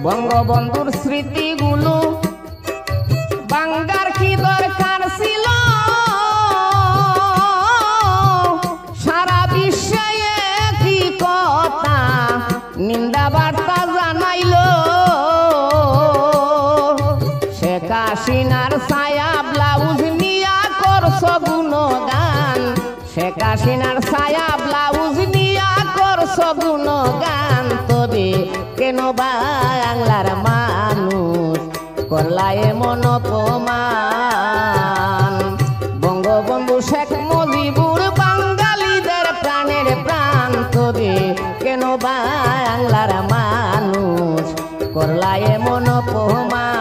বঙ্গবন্ধুর স্মৃতিগুলো বাঙ্গার কি দরকার ছিল? সারা বিশ্বে কি কথা নিন্দা বার্তা জানাইল। শেখ হাসিনার ছায়া ব্লাউজ নিয়া করছ গুণগান, শেখ হাসিনার ছায়া ব্লাউজ নিয়া করছ গুণগান। তবে কেন বাংলার মানুষ করলা এমন অপমান? বঙ্গবন্ধু শেখ মুজিবুর বাঙালিদের প্রাণের প্রাণ। তবে কেন বাংলার মানুষ করলা এমন অপমান?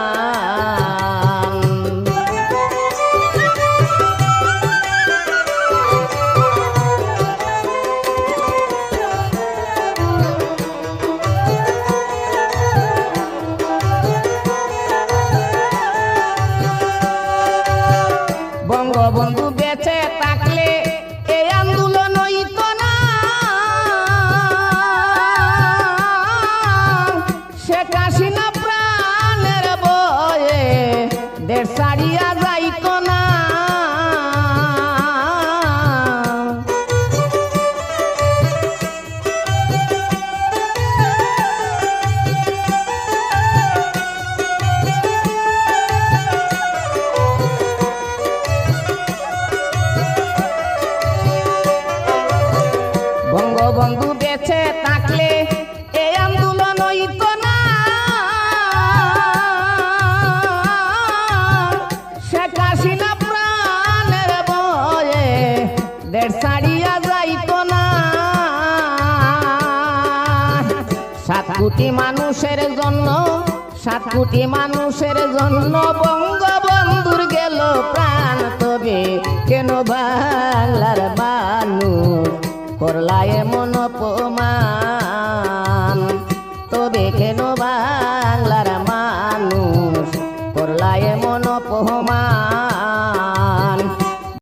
বঙ্গবন্ধু বেঁচে থাকলে এই আন্দোলন হইতো না, শেখ হাসিনা প্রাণের বয়ে দেশ ছাড়িয়া যাইতো না। বঙ্গবন্ধু বেঁচে থাকলে এই আন্দোলন হইতো না, শেখ হাসিনা প্রাণের বয়ে দেশ ছাড়িয়া যাইতো না। 7 কোটি মানুষের জন্য, 7 কোটি মানুষের জন্য বঙ্গবন্ধুর গেল প্রাণ। তবে কেন বাংলার মানুষ করলা এমন অপমান?